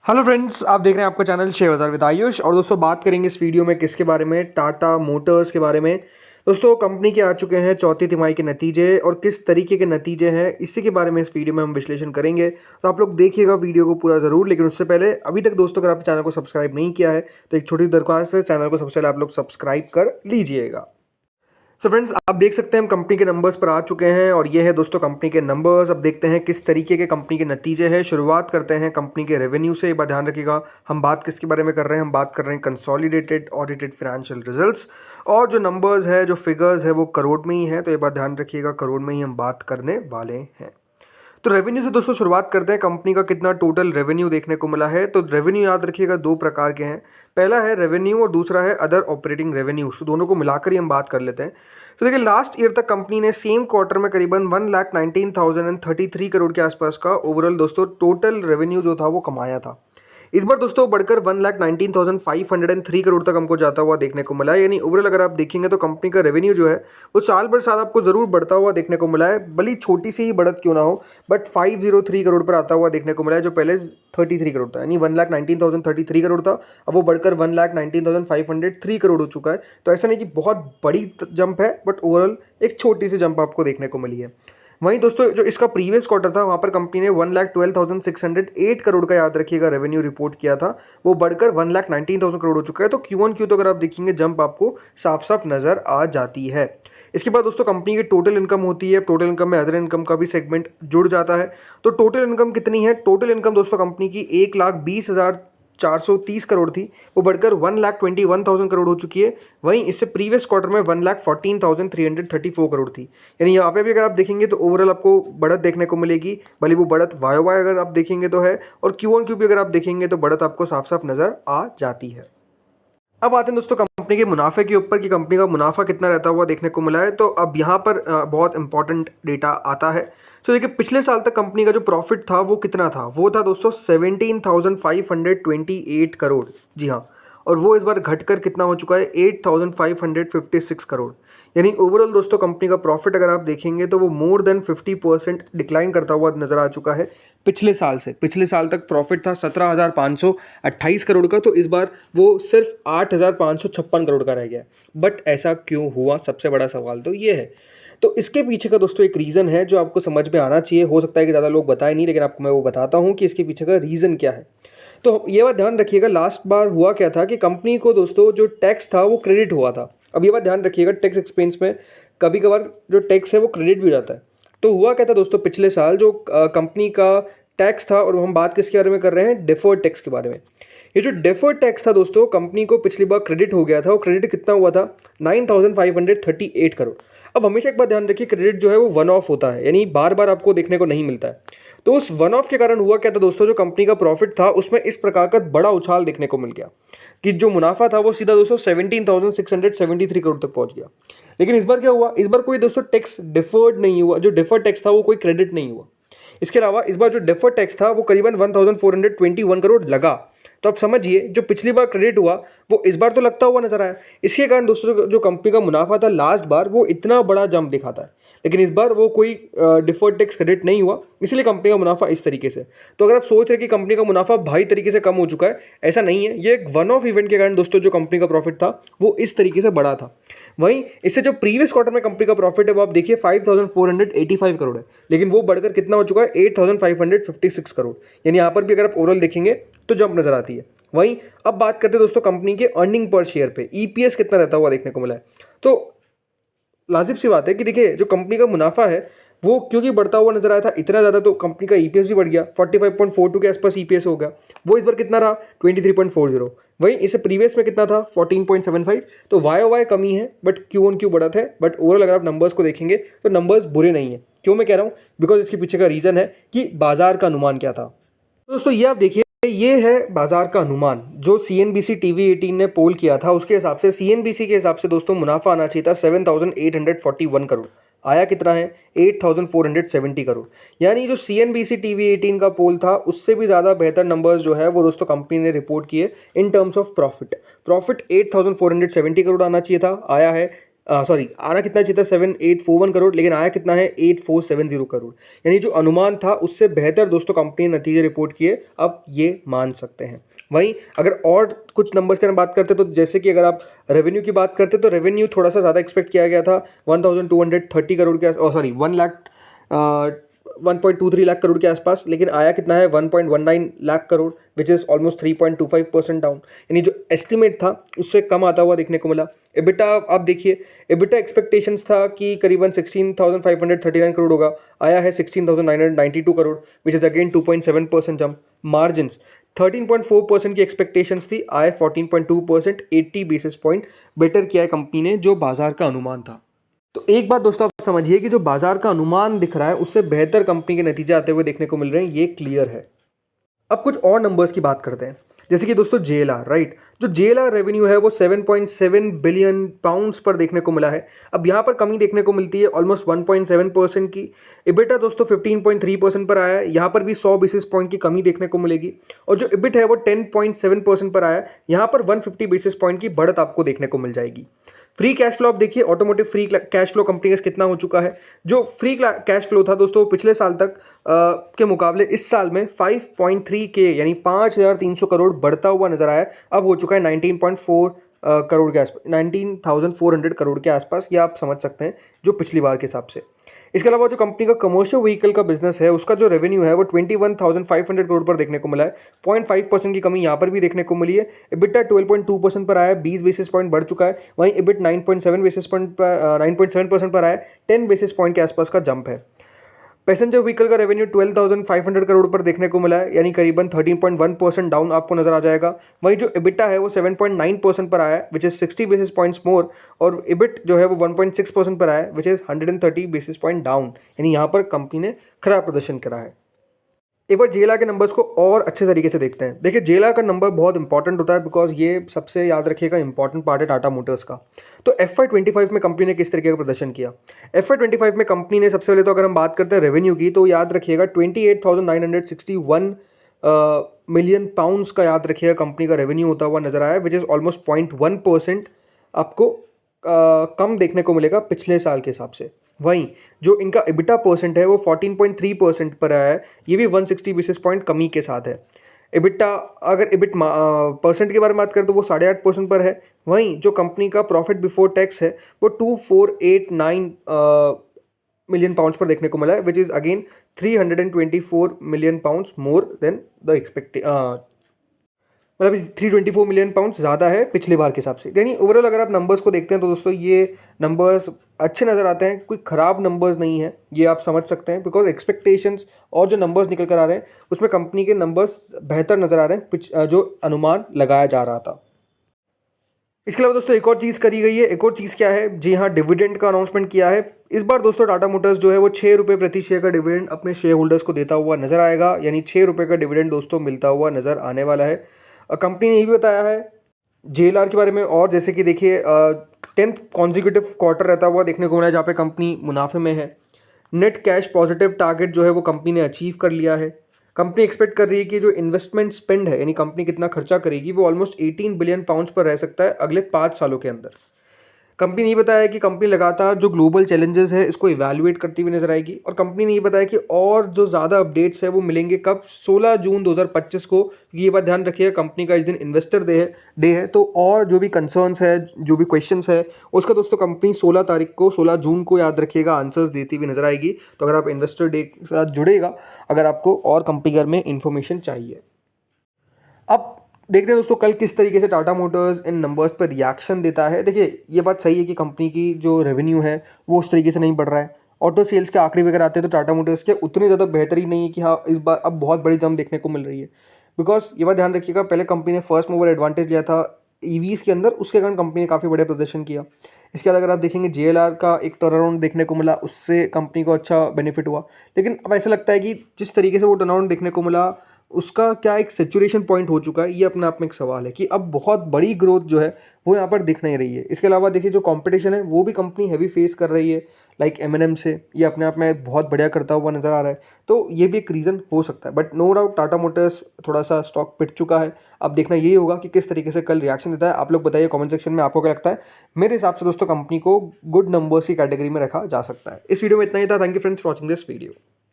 Hello friends, आप देख रहे हैं आपका चैनल शेयर बाजार विद आयुष। और दोस्तों बात करेंगे इस वीडियो में किसके बारे में, टाटा मोटर्स के बारे में। दोस्तों कंपनी के आ चुके हैं चौथी तिमाही के नतीजे और किस तरीके के नतीजे हैं इसी के बारे में इस वीडियो में हम विश्लेषण करेंगे। तो आप लोग देखिएगा वीडियो को पूरा ज़रूर। लेकिन उससे पहले अभी तक दोस्तों अगर आप चैनल को सब्सक्राइब नहीं किया है तो एक छोटी दरख्वास्त है, चैनल को सबसे पहले आप लोग सब्सक्राइब कर लीजिएगा। सो फ्रेंड्स, आप देख सकते हैं हम कंपनी के नंबर्स पर आ चुके हैं और ये है दोस्तों कंपनी के नंबर्स। अब देखते हैं किस तरीके के कंपनी के नतीजे हैं। शुरुआत करते हैं कंपनी के रेवेन्यू से। एक बात ध्यान रखिएगा, हम बात किसके बारे में कर रहे हैं, हम बात कर रहे हैं कंसोलिडेटेड ऑडिटेड फाइनेंशियल रिजल्ट्स। और जो नंबर्स है, जो फिगर्स है वो करोड़ में ही है, तो ये बात ध्यान रखिएगा, करोड़ में ही हम बात करने वाले हैं। तो रेवेन्यू से दोस्तों शुरुआत करते हैं। कंपनी का कितना टोटल रेवेन्यू देखने को मिला है। तो रेवेन्यू याद रखिएगा दो प्रकार के हैं, पहला है रेवेन्यू और दूसरा है अदर ऑपरेटिंग रेवेन्यू। तो दोनों को मिलाकर ही हम बात कर लेते हैं। तो देखिए लास्ट ईयर तक कंपनी ने सेम क्वार्टर में करीबन 1,19,033 करोड़ के आसपास का ओवरऑल दोस्तों टोटल रेवेन्यू जो था वो कमाया था। इस बार दोस्तों बढ़कर 1,19,503 करोड़ तक हमको जाता हुआ देखने को मिला है। यानी ओवरऑल अगर आप देखेंगे तो कंपनी का रेवेन्यू जो है वो साल भर साल आपको ज़रूर बढ़ता हुआ देखने को मिला है, भली छोटी सी ही बढ़त क्यों ना हो, बट 503 करोड़ पर आता हुआ देखने को मिला है, जो पहले 33 करोड़ था। यानी 1,19,033 करोड़ था, अब वो बढ़कर 1,19,503 करोड़ हो चुका है। तो ऐसा नहीं कि बहुत बड़ी जंप है, बट ओवरऑल एक छोटी सी जंप आपको देखने को मिली है। वहीं दोस्तों जो इसका प्रीवियस क्वार्टर था वहाँ पर कंपनी ने 1,12,608 करोड़ का याद रखिएगा रेवेन्यू रिपोर्ट किया था, वो बढ़कर 1,19,000 करोड़ हो चुका है। तो क्यू ऑन क्यू तो अगर आप देखेंगे जंप आपको साफ साफ नज़र आ जाती है। इसके बाद दोस्तों कंपनी की टोटल इनकम होती है, टोटल इनकम में अदर इनकम का भी सेगमेंट जुड़ जाता है। तो टोटल इनकम कितनी है, टोटल इनकम दोस्तों कंपनी की 1,20,430 करोड़ थी, वो बढ़कर 1,21,000 करोड़ हो चुकी है। वहीं इससे प्रीवियस क्वार्टर में 1,14,334 करोड़ थी। यानी यहाँ पे भी अगर आप देखेंगे तो ओवरऑल आपको बढ़त देखने को मिलेगी, भले वो बढ़त वाई वाई अगर आप देखेंगे तो है, और क्यू ऑन क्यू भी अगर आप देखेंगे तो बढ़त आपको साफ साफ नज़र आ जाती है। अब आते हैं दोस्तों कंपनी के मुनाफे के ऊपर कि कंपनी का मुनाफा कितना रहता हुआ देखने को मिला है। तो अब यहाँ पर बहुत इंपॉर्टेंट डेटा आता है। तो देखिए पिछले साल तक कंपनी का जो प्रॉफिट था वो कितना था, वो था दोस्तों 17,528 करोड़। जी हाँ, और वो इस बार घटकर कितना हो चुका है, 8,556 करोड़। यानी ओवरऑल दोस्तों कंपनी का प्रॉफिट अगर आप देखेंगे तो वो मोर देन 50% डिक्लाइन करता हुआ नजर आ चुका है पिछले साल से। पिछले साल तक प्रॉफिट था 17,528 करोड़ का, तो इस बार वो सिर्फ 8,556 करोड़ का रह गया। बट ऐसा क्यों हुआ, सबसे बड़ा सवाल तो ये है। तो इसके पीछे का दोस्तों एक रीज़न है जो आपको समझ में आना चाहिए। हो सकता है कि ज़्यादा लोग बताए नहीं, लेकिन आपको मैं वो बताता हूँ कि इसके पीछे का रीज़न क्या है। तो ये बात ध्यान रखिएगा, लास्ट बार हुआ क्या था कि कंपनी को दोस्तों जो टैक्स था वो क्रेडिट हुआ था। अब ये बात ध्यान रखिएगा, टैक्स एक्सपेंस में कभी कभार जो टैक्स है वो क्रेडिट भी हो जाता है। तो हुआ क्या था दोस्तों, पिछले साल जो कंपनी का टैक्स था, और हम बात किसके बारे में कर रहे हैं, डिफर्ड टैक्स के बारे में। ये जो डिफर्ड टैक्स था दोस्तों कंपनी को पिछली बार क्रेडिट हो गया था, और क्रेडिट कितना हुआ था, 9,538 करोड़। अब हमेशा एक बात ध्यान रखिए, क्रेडिट जो है वो वन ऑफ होता है, यानी बार बार आपको देखने को नहीं मिलता है। तो उस वन ऑफ के कारण हुआ क्या था दोस्तों, जो कंपनी का प्रॉफिट था उसमें इस प्रकार का बड़ा उछाल देखने को मिल गया कि जो मुनाफा था वो सीधा दोस्तों 17,673 करोड़ तक पहुंच गया। लेकिन इस बार क्या हुआ, इस बार कोई दोस्तों टैक्स डिफर्ड नहीं हुआ, जो डिफर्ड टैक्स था वो कोई क्रेडिट नहीं हुआ। इसके अलावा इस बार जो डिफर्ड टैक्स था वो करीबन 1,421 करोड़ लगा। तो आप समझिए जो पिछली बार क्रेडिट हुआ वो इस बार तो लगता हुआ नजर आया। इसके कारण दोस्तों जो कंपनी का मुनाफा था लास्ट बार वो इतना बड़ा जंप दिखाता है, लेकिन इस बार वो कोई डिफर्ड टैक्स क्रेडिट नहीं हुआ, इसलिए कंपनी का मुनाफा इस तरीके से। तो अगर आप सोच रहे कि कंपनी का मुनाफा भारी तरीके से कम हो चुका है, ऐसा नहीं है। ये एक वन ऑफ इवेंट के कारण दोस्तों जो कंपनी का प्रॉफिट था वो इस तरीके से बढ़ा था। वहीं इससे जो प्रीवियस क्वार्टर में कंपनी का प्रॉफिट है वो आप देखिए 5,485 करोड़ है, लेकिन वो बढ़कर कितना हो चुका है, 8,556 करोड़। यानी यहाँ पर भी अगर आप ओवरऑल देखेंगे तो जंप नजर आती है। वहीं अब बात करते हैं दोस्तों कंपनी के अर्निंग पर शेयर पे, ईपीएस कितना रहता हुआ देखने को मिला है। तो लाजिब सी बात है कि देखिए जो कंपनी का मुनाफा है वो क्योंकि बढ़ता हुआ नजर आया था इतना ज़्यादा, तो कंपनी का ईपीएस भी बढ़ गया, 45.42 के आसपास ईपीएस हो गया। वो इस बार कितना रहा, 23.40। वहीं इससे प्रीवियस में कितना था, 14.75। तो वाई वाई कमी है बट क्यू ऑन क्यू बढ़त है। बट ओवरऑल अगर आप नंबर्स को देखेंगे तो नंबर्स बुरे नहीं है। क्यों मैं कह रहा हूँ, बिकॉज इसके पीछे का रीज़न है कि बाजार का अनुमान क्या था। दोस्तों ये आप देखिए, ये है बाजार का अनुमान जो सीएनबीसी टीवी 18 ने पोल किया था। उसके हिसाब से सीएनबीसी के हिसाब से दोस्तों मुनाफा आना चाहिए था 7,841 करोड़। आया कितना है, 8,470 करोड़। यानी जो सीएनबीसी टीवी 18 का पोल था उससे भी ज़्यादा बेहतर नंबर्स जो है वो दोस्तों कंपनी ने रिपोर्ट किए in terms of profit. Profit 8,470 crore आना चाहिए था, आया है सॉरी, आना कितना चाहिए था 7841 करोड़, लेकिन आया कितना है 8470 करोड़। यानी जो अनुमान था उससे बेहतर दोस्तों कंपनी ने नतीजे रिपोर्ट किए, अब ये मान सकते हैं। वहीं अगर और कुछ नंबर्स की बात करते तो जैसे कि अगर आप रेवेन्यू की बात करते तो रेवेन्यू थोड़ा सा ज़्यादा एक्सपेक्ट किया गया था 1230 करोड़ के सॉरी 1.23 लाख करोड़ के आसपास, लेकिन आया कितना है 1.19 lakh crore, which is almost 3.25% down. यानी जो एस्टिमेट था उससे कम आता हुआ देखने को मिला। एबिटा आप देखिए, एबिटा एक्सपेक्टेशंस था कि करीबन 16,539 करोड़ होगा, आया है 16,992 crore, which is again 2.7% jump. Margins 13.4% की एक्सपेक्टेशंस थी, आए 14.2%, 80 बेसिस पॉइंट बेटर किया है कंपनी ने जो बाजार का अनुमान था। तो एक बात दोस्तों आप समझिए कि जो बाजार का अनुमान दिख रहा है उससे बेहतर कंपनी के नतीजे आते हुए देखने को मिल रहे हैं, ये क्लियर है। अब कुछ और नंबर्स की बात करते हैं, जैसे कि दोस्तों जेएलआर, राइट। जो जेएलआर रेवेन्यू है वो 7.7 बिलियन पाउंड्स पर देखने को मिला है। अब यहाँ पर कमी देखने को मिलती है ऑलमोस्ट 1.7% की। इबिटा दोस्तों 15.3% पर आया है, यहाँ पर भी 100 बेसिस पॉइंट की कमी देखने को मिलेगी। और जो इबिट है वो 10.7% पर आया है, यहाँ पर 150 बेसिस पॉइंट की बढ़त आपको देखने को मिल जाएगी। फ्री कैश फ्लो आप देखिए, automotive free cash flow company का कितना हो चुका है। जो फ्री कैश फ्लो था दोस्तों पिछले साल तक के मुकाबले इस साल में 5.3 के यानी 5,300 करोड़ बढ़ता हुआ नजर आया, अब हो चुका है 19.4 करोड़ के आसपास, 19,400 करोड़ के आसपास, ये आप समझ सकते हैं जो पिछली बार के हिसाब से। इसके अलावा जो कंपनी का कमर्शियल व्हीकल का बिजनेस है उसका जो रेवेन्यू है वो 21,500 करोड़ पर देखने को मिला है, 0.5% की कमी यहाँ पर भी देखने को मिली है। इबिटा 12.2% पर आया है, 20 बेसिस पॉइंट बढ़ चुका है। वहीं इबिट 9.7% पर आया है, 10 बेसिस पॉइंट के आसपास का जंप है। पैसेंजर व्हीकल का रेवेन्यू 12,500 करोड़ पर देखने को मिला है, यानी करीबन 13.1% डाउन आपको नजर आ जाएगा। वहीं जो इबिटा है वो 7.9% पर आया है, विच इज 60 बेसिस पॉइंट्स मोर, और इबिट जो है वो 1.6% पर आया है, which is 130 basis point down. यानी यहाँ पर कंपनी ने खराब प्रदर्शन करा है। एक बार जेएलआर के नंबर्स को और अच्छे तरीके से देखते हैं। देखिए जेएलआर का नंबर बहुत इंपॉर्टेंट होता है बिकॉज ये सबसे याद रखिएगा इंपॉर्टेंट पार्ट है टाटा मोटर्स का। तो FY25 में कंपनी ने किस तरीके का प्रदर्शन किया। FY25 में कंपनी ने सबसे पहले तो अगर हम बात करते हैं रेवेन्यू की तो याद रखिएगा 28,961 मिलियन पाउंड्स का याद रखिएगा कंपनी का रेवेन्यू होता हुआ नजर आया, विच इज़ ऑलमोस्ट 0.1% आपको कम देखने को मिलेगा पिछले साल के हिसाब से। वहीं जो इनका इबिटा परसेंट है वो 14.3% पर आया है, ये भी 160 बेसिस पॉइंट कमी के साथ है। इबिटा अगर इबिट परसेंट के बारे में बात करें तो वो 8.5% पर है। वहीं जो कंपनी का प्रॉफिट बिफोर टैक्स है वो 2489 मिलियन पाउंड्स पर देखने को मिला है, which is again 324 million pounds more than the expected, मतलब 324 मिलियन पाउंड ज़्यादा है पिछले बार के हिसाब से। यानी ओवरऑल अगर आप नंबर्स को देखते हैं तो दोस्तों ये नंबर्स अच्छे नज़र आते हैं, कोई ख़राब नंबर्स नहीं है, ये आप समझ सकते हैं बिकॉज एक्सपेक्टेशंस और जो नंबर्स निकल कर आ रहे हैं उसमें कंपनी के नंबर्स बेहतर नज़र आ रहे हैं जो अनुमान लगाया जा रहा था। इसके अलावा दोस्तों एक और चीज़ करी गई है, एक और चीज़ क्या है, जी हाँ, डिविडेंड का अनाउंसमेंट किया है। इस बार दोस्तों टाटा मोटर्स जो है वो 6 रुपये प्रति शेयर का डिविडेंड अपने शेयर होल्डर्स को देता हुआ नजर आएगा, यानी 6 रुपये का डिविडेंड दोस्तों मिलता हुआ नजर आने वाला है। कंपनी ने ये भी बताया है जेएलआर के बारे में, और जैसे कि देखिए 10th कॉन्जिक्यूटिव क्वार्टर रहता हुआ देखने को मिला है जहाँ पे कंपनी मुनाफे में है। नेट कैश पॉजिटिव टारगेट जो है वो कंपनी ने अचीव कर लिया है। कंपनी एक्सपेक्ट कर रही है कि जो इन्वेस्टमेंट स्पेंड है यानी कंपनी कितना खर्चा करेगी वो ऑलमोस्ट 18 बिलियन पाउंड्स पर रह सकता है अगले 5 सालों के अंदर। कंपनी ने ये बताया कि कंपनी लगातार जो ग्लोबल चैलेंजेस है इसको इवैल्यूएट करती हुई नजर आएगी, और कंपनी ने ये बताया कि और जो ज़्यादा अपडेट्स है वो मिलेंगे कब, 16 जून 2025 को। ये बात ध्यान रखिए कंपनी का इस दिन इन्वेस्टर डे है, तो और जो भी कंसर्न्स है जो भी क्वेश्चंस है उसका दोस्तों कंपनी 16 जून को याद रखिएगा आंसर्स देती हुई नजर आएगी। तो अगर आप इन्वेस्टर डे के साथ जुड़ेगा अगर आपको और कंपनी के बारे में इन्फॉर्मेशन चाहिए। अब देखते हैं दोस्तों कल किस तरीके से टाटा मोटर्स इन नंबर्स पर रिएक्शन देता है। देखिए ये बात सही है कि कंपनी की जो रेवेन्यू है वो उस तरीके से नहीं बढ़ रहा है। ऑटो सेल्स के आंकड़े वगैरह आते हैं तो टाटा मोटर्स के उतनी ज़्यादा बेहतरी नहीं है कि हाँ इस बार अब बहुत बड़ी जंप देखने को मिल रही है। बिकॉज ये बात ध्यान रखिएगा पहले कंपनी ने फर्स्ट मूवर एडवांटेज लिया था ईवीज़ के अंदर, उसके कारण कंपनी ने काफ़ी बड़े प्रदर्शन किया। इसके अलावा अगर आप देखेंगे जेएलआर का एक टर्नअराउंड देखने को मिला, उससे कंपनी को अच्छा बेनिफिट हुआ। लेकिन अब ऐसा लगता है कि जिस तरीके से वो टर्नअराउंड देखने को मिला उसका क्या एक सैचुरेशन पॉइंट हो चुका है, ये अपने आप में एक सवाल है कि अब बहुत बड़ी ग्रोथ जो है वो यहाँ पर दिख नहीं रही है। इसके अलावा देखिए जो कंपटीशन है वो भी कंपनी हैवी फेस कर रही है, लाइक एम से, ये अपने आप में बहुत बढ़िया करता हुआ नज़र आ रहा है। तो ये भी एक रीज़न हो सकता है, but no doubt Tata motors थोड़ा सा स्टॉक पिट चुका है। अब देखना यही होगा कि किस तरीके से कल रिएक्शन देता है। आप लोग बताइए कमेंट सेक्शन में आपको क्या लगता है। मेरे हिसाब से दोस्तों कंपनी को गुड नंबर्स की कैटेगरी में रखा जा सकता है। इस वीडियो में इतना ही था। Thank you friends for watching this video.